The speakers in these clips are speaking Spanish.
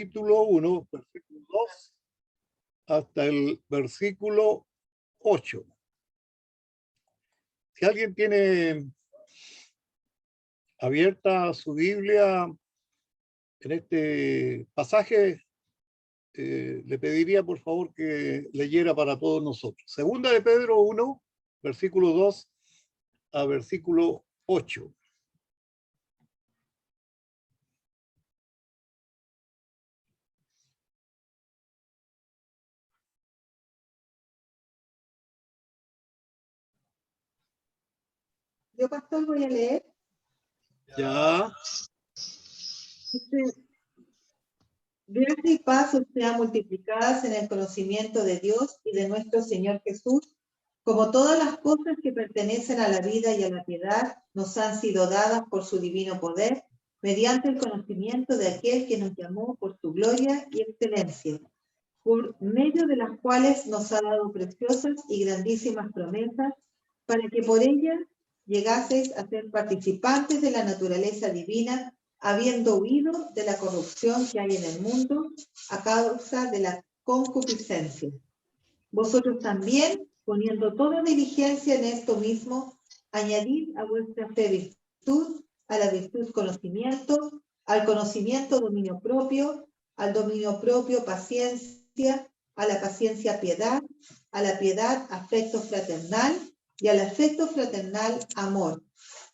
capítulo 1, versículo 2, hasta el versículo 8. Si alguien tiene abierta su Biblia en este pasaje, le pediría por favor que leyera para todos nosotros. Segunda de Pedro 1, versículo 2 a versículo 8. Yo, pastor, voy a leer. Ya. Gracia y paz os sean multiplicadas en el conocimiento de Dios y de nuestro Señor Jesús, como todas las cosas que pertenecen a la vida y a la piedad nos han sido dadas por su divino poder, mediante el conocimiento de aquel que nos llamó por su gloria y excelencia, por medio de las cuales nos ha dado preciosas y grandísimas promesas, para que por ellas llegaseis a ser participantes de la naturaleza divina, habiendo huido de la corrupción que hay en el mundo a causa de la concupiscencia. Vosotros también, poniendo toda diligencia en esto mismo, añadid a vuestra fe virtud, a la virtud conocimiento, al conocimiento dominio propio, al dominio propio paciencia, a la paciencia piedad, a la piedad afecto fraternal y al afecto fraternal amor.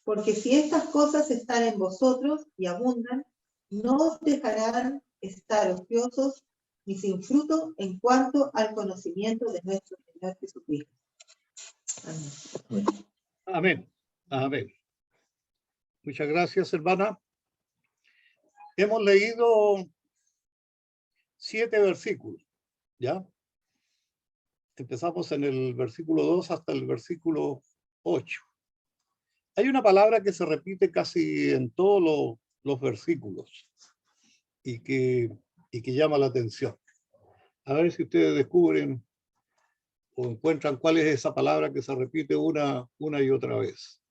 Porque si estas cosas están en vosotros y abundan, no os dejarán estar ociosos ni sin fruto en cuanto al conocimiento de nuestro Señor Jesucristo. Amén. Amén. Amén. Muchas gracias, hermana. Hemos leído 7 versículos, ¿ya? Empezamos en el versículo 2 hasta el versículo 8. Hay una palabra que se repite casi en todos los versículos y que llama la atención. A ver si ustedes descubren o encuentran cuál es esa palabra que se repite una y otra vez.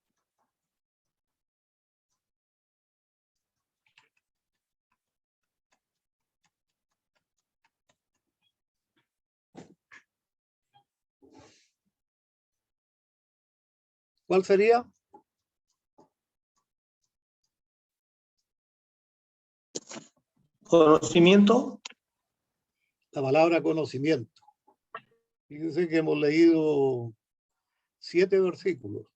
¿Cuál sería? Conocimiento. La palabra conocimiento. Fíjense que hemos leído 7 versículos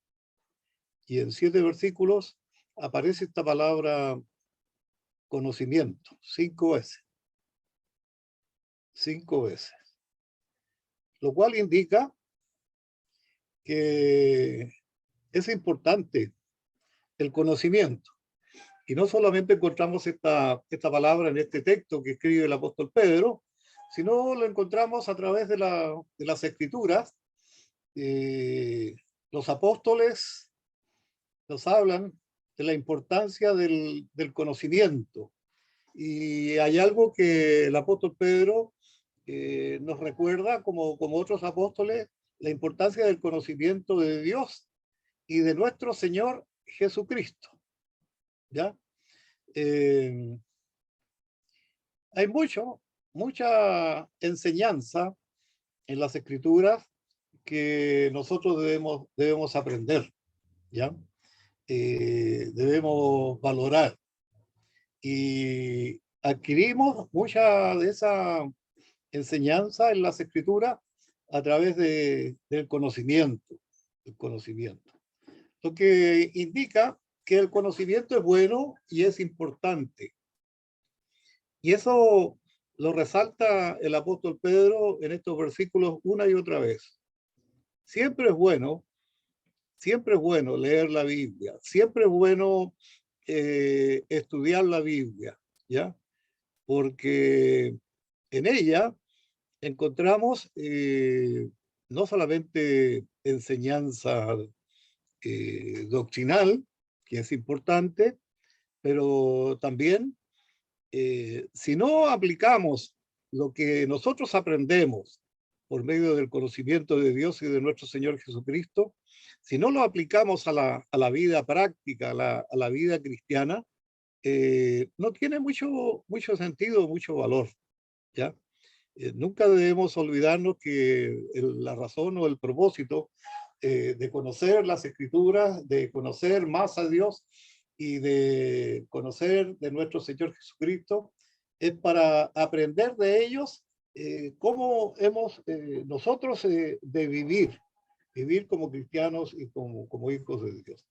y en 7 versículos aparece esta palabra conocimiento 5 veces. 5 veces. Lo cual indica que es importante el conocimiento. Y no solamente encontramos esta palabra en este texto que escribe el apóstol Pedro, sino lo encontramos a través de las escrituras. Los apóstoles nos hablan de la importancia del conocimiento. Y hay algo que el apóstol Pedro nos recuerda, como otros apóstoles, la importancia del conocimiento de Dios y de nuestro Señor Jesucristo. ¿Ya? Hay mucha enseñanza en las escrituras que nosotros debemos aprender, ¿ya? Debemos valorar y adquirimos mucha de esa enseñanza en las escrituras a través del conocimiento, lo que indica que el conocimiento es bueno y es importante. Y eso lo resalta el apóstol Pedro en estos versículos una y otra vez. Siempre es bueno leer la Biblia, siempre es bueno estudiar la Biblia, ¿ya? Porque en ella encontramos no solamente enseñanza doctrinal, que es importante, pero también si no aplicamos lo que nosotros aprendemos por medio del conocimiento de Dios y de nuestro Señor Jesucristo, si no lo aplicamos a la vida práctica, a la vida cristiana, no tiene mucho sentido, mucho valor, ¿ya? Nunca debemos olvidarnos que la razón o el propósito de conocer las Escrituras, de conocer más a Dios y de conocer de nuestro Señor Jesucristo, es para aprender de ellos cómo hemos nosotros de vivir como cristianos y como hijos de Dios.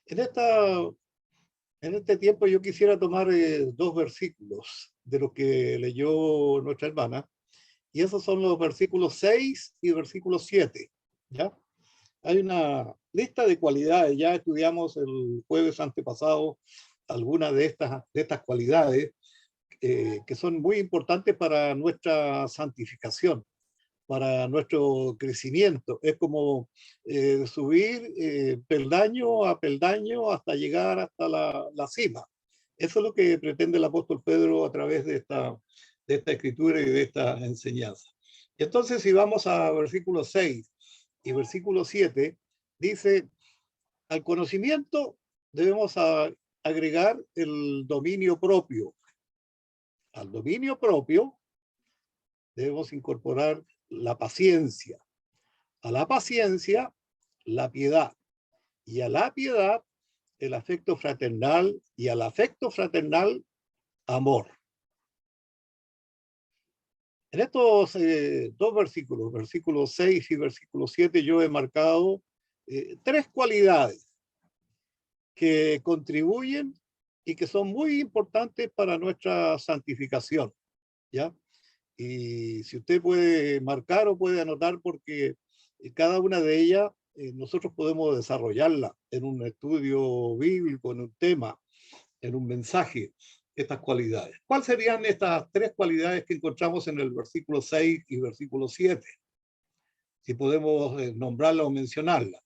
En este tiempo yo quisiera tomar dos versículos de lo que leyó nuestra hermana, y esos son los versículos 6 y versículo 7, ¿ya? Hay una lista de cualidades, ya estudiamos el jueves antepasado algunas de estas cualidades que son muy importantes para nuestra santificación, para nuestro crecimiento. Es como subir peldaño a peldaño hasta llegar hasta la cima. Eso es lo que pretende el apóstol Pedro a través de esta escritura y de esta enseñanza. Entonces, si vamos a versículo 6 y versículo 7, dice, al conocimiento debemos agregar el dominio propio. Al dominio propio debemos incorporar la paciencia. A la paciencia, la piedad. Y a la piedad, el afecto fraternal. Y al afecto fraternal, amor. En estos dos versículos, versículos 6 y versículo 7, yo he marcado tres cualidades que contribuyen y que son muy importantes para nuestra santificación, ¿ya? Y si usted puede marcar o puede anotar, porque cada una de ellas nosotros podemos desarrollarla en un estudio bíblico, en un tema, en un mensaje, estas cualidades. ¿Cuáles serían estas tres cualidades que encontramos en el versículo 6 y versículo 7? Si podemos nombrarla o mencionarla.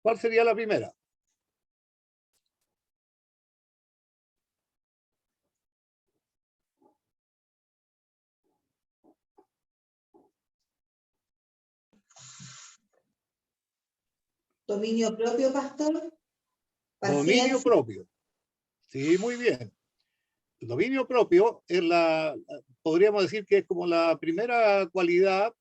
¿Cuál sería la primera? Dominio propio, pastor. Dominio Paciencia. propio. Sí, muy bien. El dominio propio es podríamos decir que es como la primera cualidad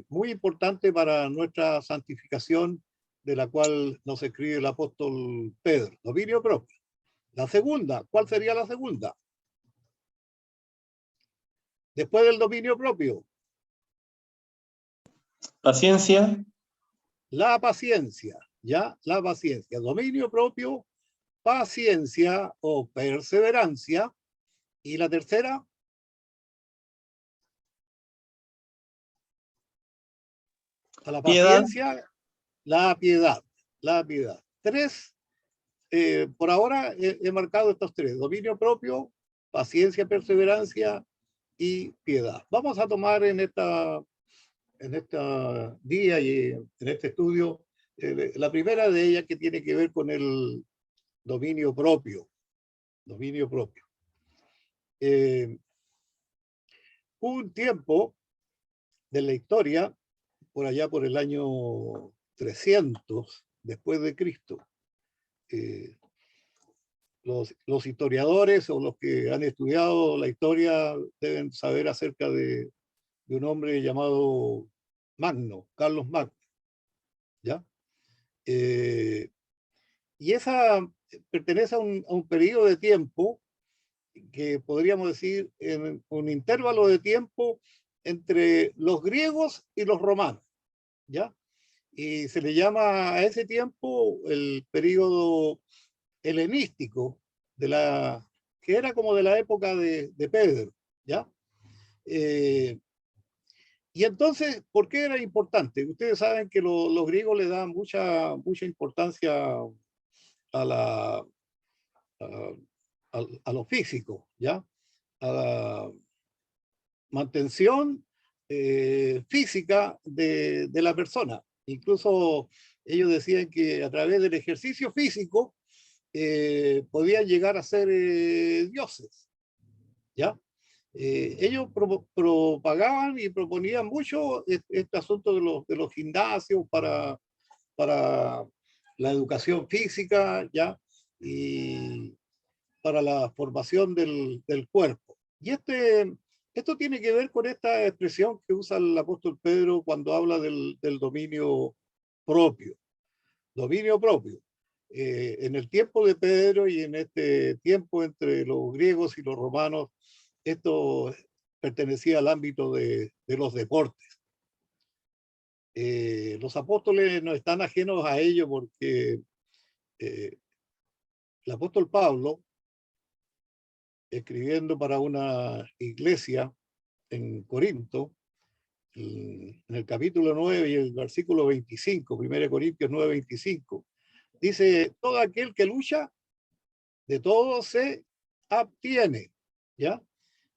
muy importante para nuestra santificación, de la cual nos escribe el apóstol Pedro. Dominio propio. La segunda, ¿cuál sería la segunda? Después del dominio propio. Paciencia. La paciencia, ¿ya? La paciencia. Dominio propio, paciencia o perseverancia. Y la tercera, a la Piedad. paciencia, la piedad. La piedad. Tres, por ahora he marcado estos tres: dominio propio, paciencia, perseverancia y piedad. Vamos a tomar en esta día y en este estudio la primera de ellas, que tiene que ver con el dominio propio. Dominio propio. Un tiempo de la historia, por allá por el año 300 después de Cristo, los historiadores o los que han estudiado la historia deben saber acerca de un hombre llamado Magno, Carlos Magno, ¿ya? Y esa pertenece a un periodo de tiempo que podríamos decir en un intervalo de tiempo entre los griegos y los romanos, ¿ya? Y se le llama a ese tiempo el periodo helenístico, que era como de la época de Pedro, ¿ya? Y entonces, ¿por qué era importante? Ustedes saben que los griegos le dan mucha importancia a, la, a lo físico, ¿ya? A la mantención física de la persona. Incluso ellos decían que a través del ejercicio físico podían llegar a ser dioses, ¿ya? Ellos propagaban y proponían mucho este asunto de los gimnasios para la educación física, ¿ya? y para la formación del cuerpo. Y esto tiene que ver con esta expresión que usa el apóstol Pedro cuando habla del dominio propio. Dominio propio. En el tiempo de Pedro y en este tiempo entre los griegos y los romanos, esto pertenecía al ámbito de los deportes. Los apóstoles no están ajenos a ello porque el apóstol Pablo, escribiendo para una iglesia en Corinto, en el capítulo 9 y el versículo 25, 1 Corintios 9, 25, dice, todo aquel que lucha, de todo se abstiene, ¿ya?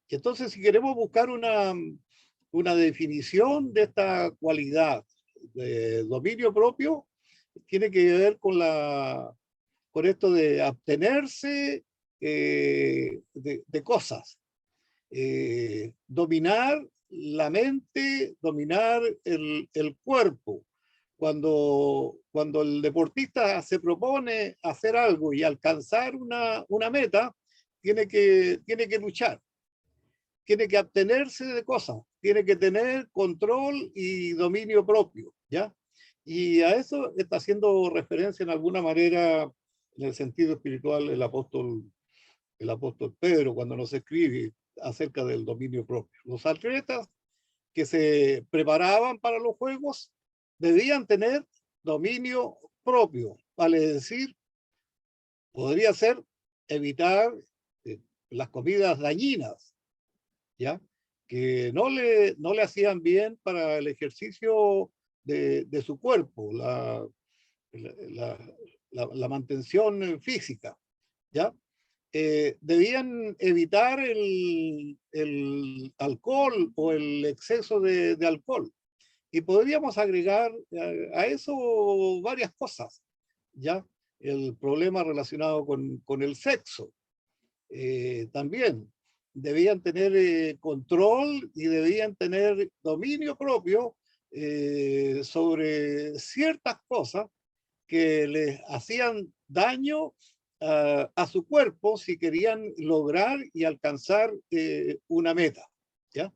Entonces, si queremos buscar una definición de esta cualidad de dominio propio, tiene que ver con esto de abstenerse de cosas, dominar la mente, dominar el cuerpo. Cuando el deportista se propone hacer algo y alcanzar una meta, tiene que luchar, tiene que abstenerse de cosas, tiene que tener control y dominio propio, ¿ya? Y a eso está haciendo referencia en alguna manera, en el sentido espiritual, el apóstol Pedro, cuando nos escribe acerca del dominio propio. Los atletas que se preparaban para los juegos debían tener dominio propio, vale decir, podría ser evitar las comidas dañinas, ¿ya? Que no le hacían bien para el ejercicio de su cuerpo, la mantención física, ¿ya? Debían evitar el alcohol o el exceso de alcohol. Y podríamos agregar a eso varias cosas, ¿ya? El problema relacionado con el sexo. También debían tener control y debían tener dominio propio sobre ciertas cosas que les hacían daño a su cuerpo si querían lograr y alcanzar una meta, ¿ya?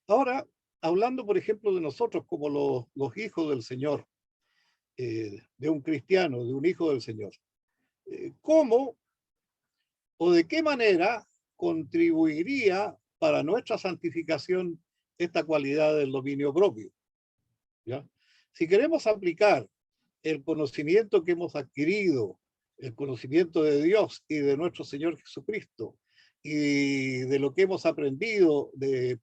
Ahora, hablando, por ejemplo, de nosotros como los hijos del Señor, de un cristiano, de un hijo del Señor, ¿cómo o de qué manera contribuiría para nuestra santificación esta cualidad del dominio propio? ¿Ya? Si queremos aplicar el conocimiento que hemos adquirido, el conocimiento de Dios y de nuestro Señor Jesucristo, y de lo que hemos aprendido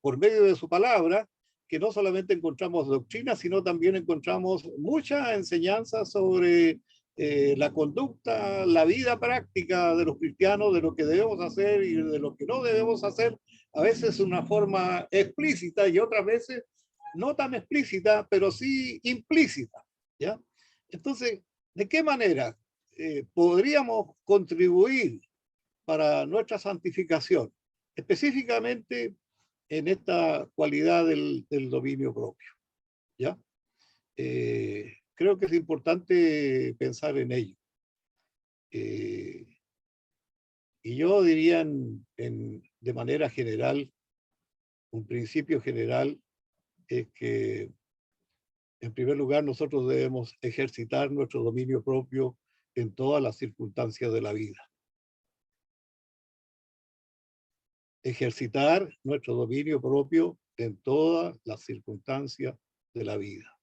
por medio de su palabra, que no solamente encontramos doctrina, sino también encontramos mucha enseñanza sobre la conducta, la vida práctica de los cristianos, de lo que debemos hacer y de lo que no debemos hacer, a veces de una forma explícita y otras veces no tan explícita, pero sí implícita, ¿ya? Entonces, ¿de qué manera podríamos contribuir para nuestra santificación, específicamente en esta cualidad del dominio propio? ¿Ya? Creo que es importante pensar en ello. Y yo diría de manera general, un principio general es que en primer lugar nosotros debemos ejercitar nuestro dominio propio en todas las circunstancias de la vida. Ejercitar nuestro dominio propio en todas las circunstancias de la vida.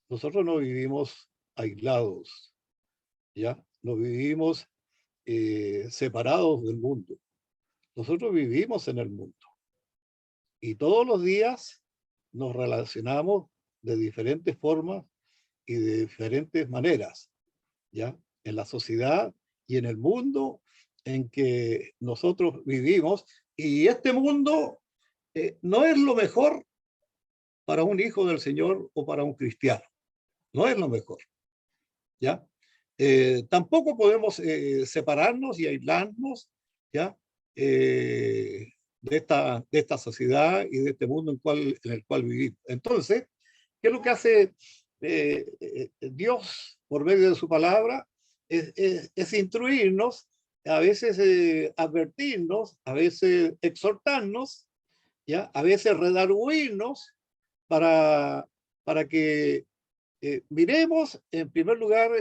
Nosotros no vivimos aislados, ¿ya? No vivimos separados del mundo. Nosotros vivimos en el mundo y todos los días nos relacionamos de diferentes formas y de diferentes maneras, ¿ya? En la sociedad y en el mundo en que nosotros vivimos, y este mundo no es lo mejor para un hijo del Señor o para un cristiano, no es lo mejor, ¿ya? Tampoco podemos separarnos y aislarnos, ¿ya? De esta sociedad y de este mundo en el cual vivimos. Entonces, ¿qué es lo que hace Dios por medio de su palabra? es instruirnos, a veces advertirnos, a veces exhortarnos, ¿ya? A veces redarguirnos para que miremos en primer lugar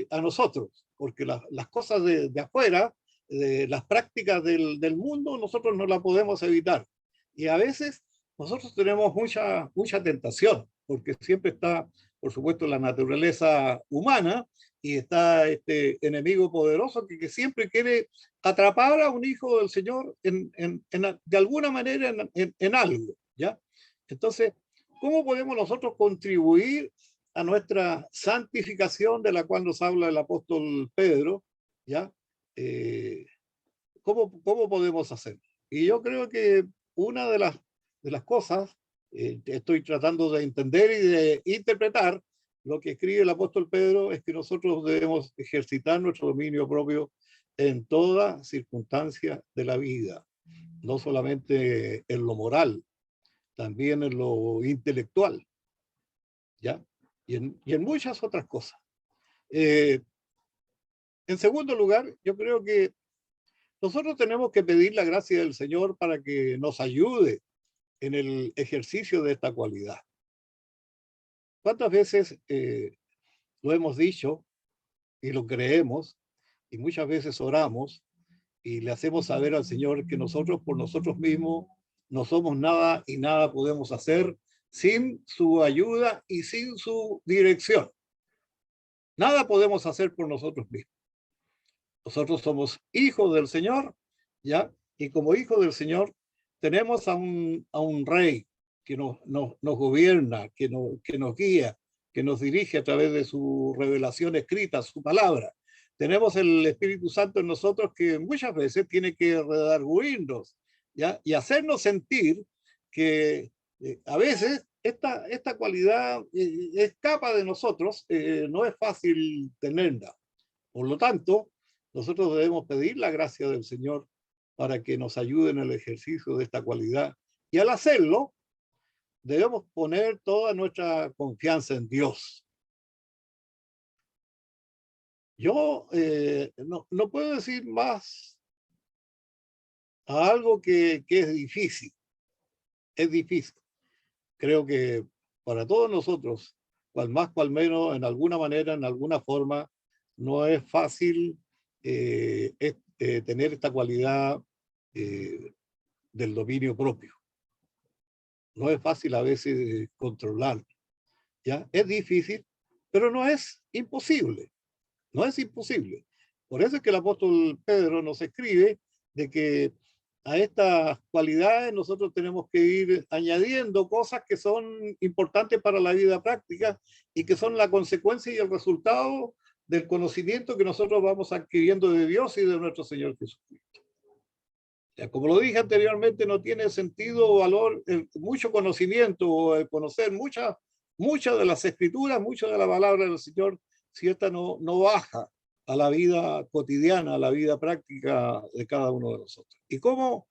a nosotros, porque las cosas de afuera, las prácticas del mundo, nosotros no las podemos evitar. Y a veces nosotros tenemos mucha tentación, porque siempre está, por supuesto, la naturaleza humana y está este enemigo poderoso que siempre quiere atrapar a un hijo del Señor de alguna manera en algo, ¿ya? Entonces, ¿cómo podemos nosotros contribuir a nuestra santificación de la cual nos habla el apóstol Pedro? ¿Ya? Eh, ¿Cómo podemos hacer? Y yo creo que una de las cosas, estoy tratando de entender y de interpretar lo que escribe el apóstol Pedro, es que nosotros debemos ejercitar nuestro dominio propio en toda circunstancia de la vida, no solamente en lo moral, también en lo intelectual, ¿ya? Y en muchas otras cosas. En segundo lugar, yo creo que nosotros tenemos que pedir la gracia del Señor para que nos ayude en el ejercicio de esta cualidad. ¿Cuántas veces lo hemos dicho y lo creemos y muchas veces oramos y le hacemos saber al Señor que nosotros por nosotros mismos no somos nada y nada podemos hacer sin su ayuda y sin su dirección? Nada podemos hacer por nosotros mismos. Nosotros somos hijos del Señor, ¿ya? Y como hijos del Señor tenemos a un rey que nos gobierna, que nos guía, que nos dirige a través de su revelación escrita, su palabra. Tenemos el Espíritu Santo en nosotros que muchas veces tiene que redarguirnos, ¿ya? Y hacernos sentir que a veces esta cualidad escapa de nosotros, no es fácil tenerla. Por lo tanto, nosotros debemos pedir la gracia del Señor para que nos ayude en el ejercicio de esta cualidad. Y al hacerlo, debemos poner toda nuestra confianza en Dios. Yo no puedo decir más a algo que es difícil. Es difícil. Creo que para todos nosotros, cual más, cual menos, en alguna manera, en alguna forma, no es fácil tener esta cualidad del dominio propio. No es fácil a veces controlar, ¿ya? Es difícil, pero no es imposible. No es imposible. Por eso es que el apóstol Pedro nos escribe de que a estas cualidades nosotros tenemos que ir añadiendo cosas que son importantes para la vida práctica y que son la consecuencia y el resultado del conocimiento que nosotros vamos adquiriendo de Dios y de nuestro Señor Jesucristo. Ya, como lo dije anteriormente, no tiene sentido o valor mucho conocimiento o conocer muchas de las escrituras, mucha de la palabra del Señor, si esta no baja a la vida cotidiana, a la vida práctica de cada uno de nosotros. ¿Y cómo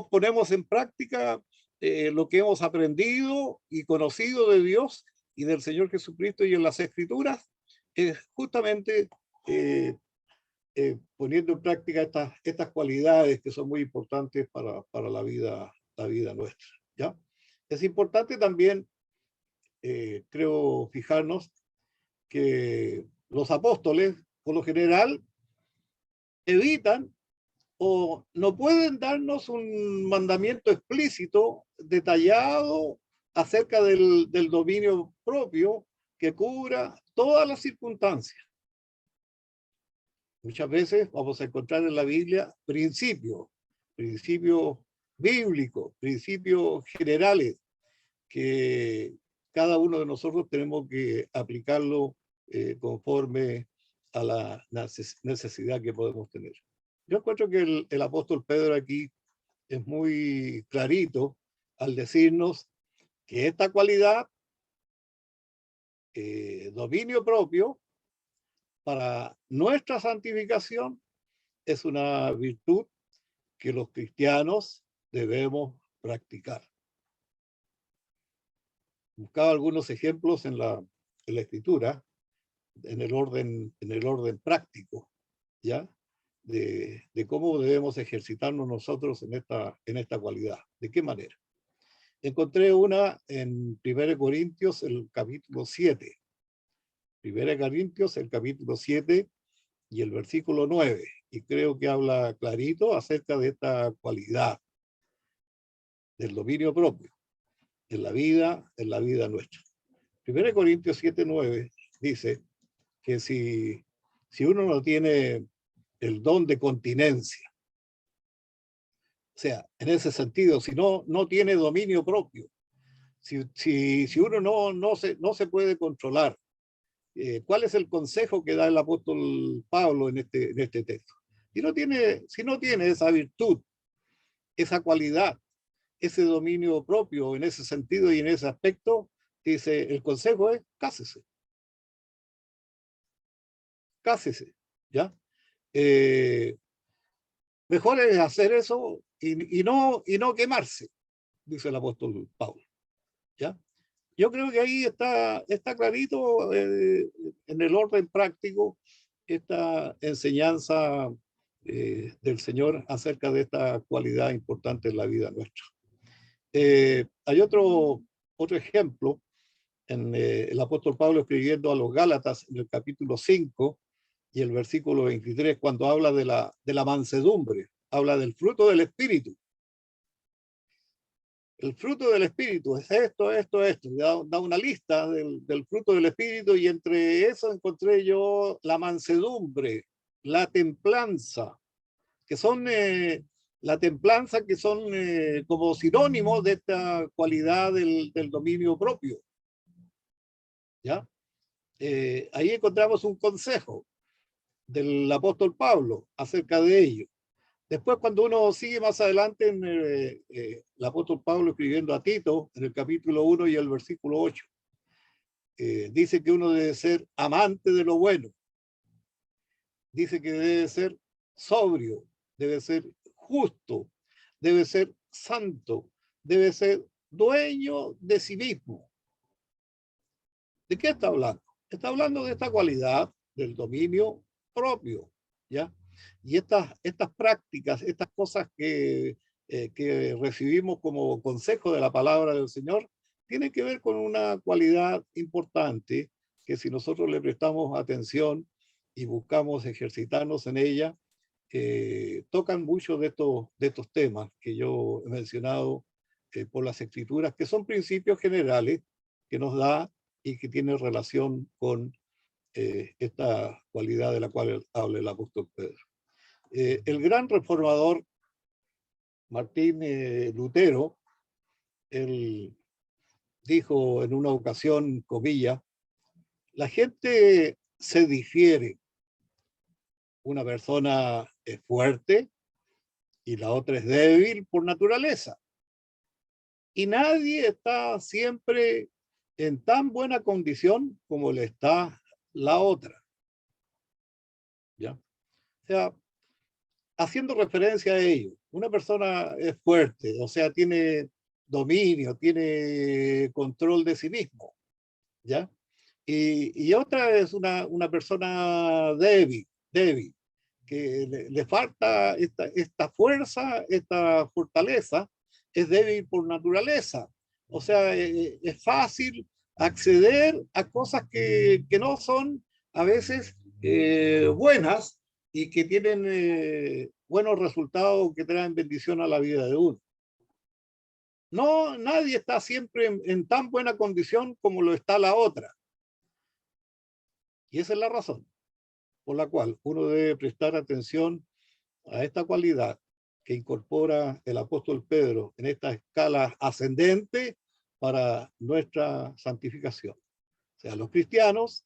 ponemos en práctica lo que hemos aprendido y conocido de Dios y del Señor Jesucristo y en las escrituras? Es justamente poniendo en práctica estas cualidades que son muy importantes para la vida nuestra, ¿ya? Es importante también, creo, fijarnos que los apóstoles, por lo general, evitan o no pueden darnos un mandamiento explícito, detallado, acerca del dominio propio que cubra todas las circunstancias. Muchas veces vamos a encontrar en la Biblia principios bíblicos, principios generales, que cada uno de nosotros tenemos que aplicarlo conforme a la necesidad que podemos tener. Yo encuentro que el apóstol Pedro aquí es muy clarito al decirnos que esta cualidad, dominio propio, para nuestra santificación es una virtud que los cristianos debemos practicar. Buscaba algunos ejemplos en la escritura en el orden práctico, ¿ya? De cómo debemos ejercitarnos nosotros en esta cualidad. ¿De qué manera? Encontré una en 1 Corintios, el capítulo 7. 1 Corintios, el capítulo 7 y el versículo 9. Y creo que habla clarito acerca de esta cualidad del dominio propio en la vida nuestra. 1 Corintios 7, 9 dice que si uno no tiene el don de continencia, o sea, en ese sentido, si no tiene dominio propio, si uno no se puede controlar, ¿cuál es el consejo que da el apóstol Pablo en este texto? Si no tiene esa virtud, esa cualidad, ese dominio propio en ese sentido y en ese aspecto, dice, el consejo es cásese. Cásese, ¿ya? Mejor es hacer eso y no quemarse, dice el apóstol Pablo, ¿ya? Yo creo que ahí está clarito en el orden práctico esta enseñanza del Señor acerca de esta cualidad importante en la vida nuestra. Hay otro ejemplo en el apóstol Pablo escribiendo a los Gálatas en el capítulo 5 y el versículo 23, cuando habla de la mansedumbre, habla del fruto del Espíritu. El fruto del Espíritu es esto. Da una lista del fruto del Espíritu y entre eso encontré yo la mansedumbre, la templanza, que son como sinónimos de esta cualidad del dominio propio. ¿Ya? Ahí encontramos un consejo del apóstol Pablo acerca de ello. Después, cuando uno sigue más adelante en el apóstol Pablo escribiendo a Tito, en el capítulo 1 y el versículo 8, dice que uno debe ser amante de lo bueno. Dice que debe ser sobrio, debe ser justo, debe ser santo, debe ser dueño de sí mismo. ¿De qué está hablando? Está hablando de esta cualidad del dominio propio, ¿ya? Y estas prácticas, estas cosas que recibimos como consejo de la palabra del Señor, tienen que ver con una cualidad importante que si nosotros le prestamos atención y buscamos ejercitarnos en ella, tocan muchos de estos temas que yo he mencionado por las escrituras, que son principios generales que nos da y que tienen relación con esta cualidad de la cual habla el apóstol Pedro. El gran reformador Martín Lutero, él dijo en una ocasión, comillas, la gente se difiere. Una persona es fuerte y la otra es débil por naturaleza. Y nadie está siempre en tan buena condición como le está la otra. ¿Ya? O sea, haciendo referencia a ello, una persona es fuerte, o sea, tiene dominio, tiene control de sí mismo, ¿ya? Y otra es una persona débil, que le falta esta fuerza, esta fortaleza, es débil por naturaleza. O sea, es fácil acceder a cosas que no son a veces buenas y que tienen buenos resultados que traen bendición a la vida de uno. No, nadie está siempre en tan buena condición como lo está la otra. Y esa es la razón por la cual uno debe prestar atención a esta cualidad que incorpora el apóstol Pedro en esta escala ascendente para nuestra santificación. O sea, los cristianos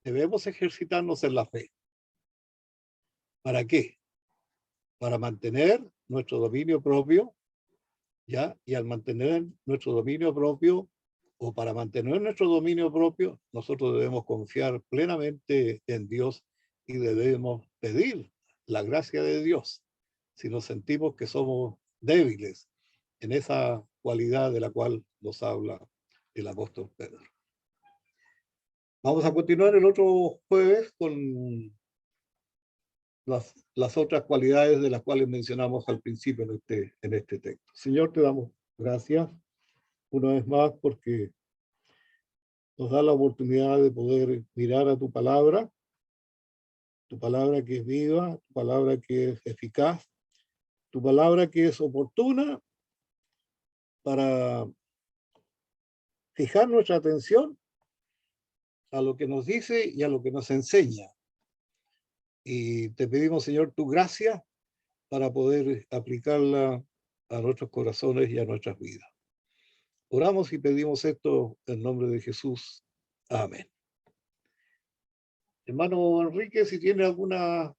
debemos ejercitarnos en la fe. ¿Para qué? Para mantener nuestro dominio propio, ¿ya? Y al mantener nuestro dominio propio, o para mantener nuestro dominio propio, nosotros debemos confiar plenamente en Dios y debemos pedir la gracia de Dios si nos sentimos que somos débiles en esa cualidad de la cual nos habla el apóstol Pedro. Vamos a continuar el otro jueves con las otras cualidades de las cuales mencionamos al principio en este texto. Señor, te damos gracias una vez más porque nos da la oportunidad de poder mirar a tu palabra que es viva, tu palabra que es eficaz, tu palabra que es oportuna para fijar nuestra atención a lo que nos dice y a lo que nos enseña. Y te pedimos, Señor, tu gracia para poder aplicarla a nuestros corazones y a nuestras vidas. Oramos y pedimos esto en nombre de Jesús. Amén. Hermano Enrique, si tiene alguna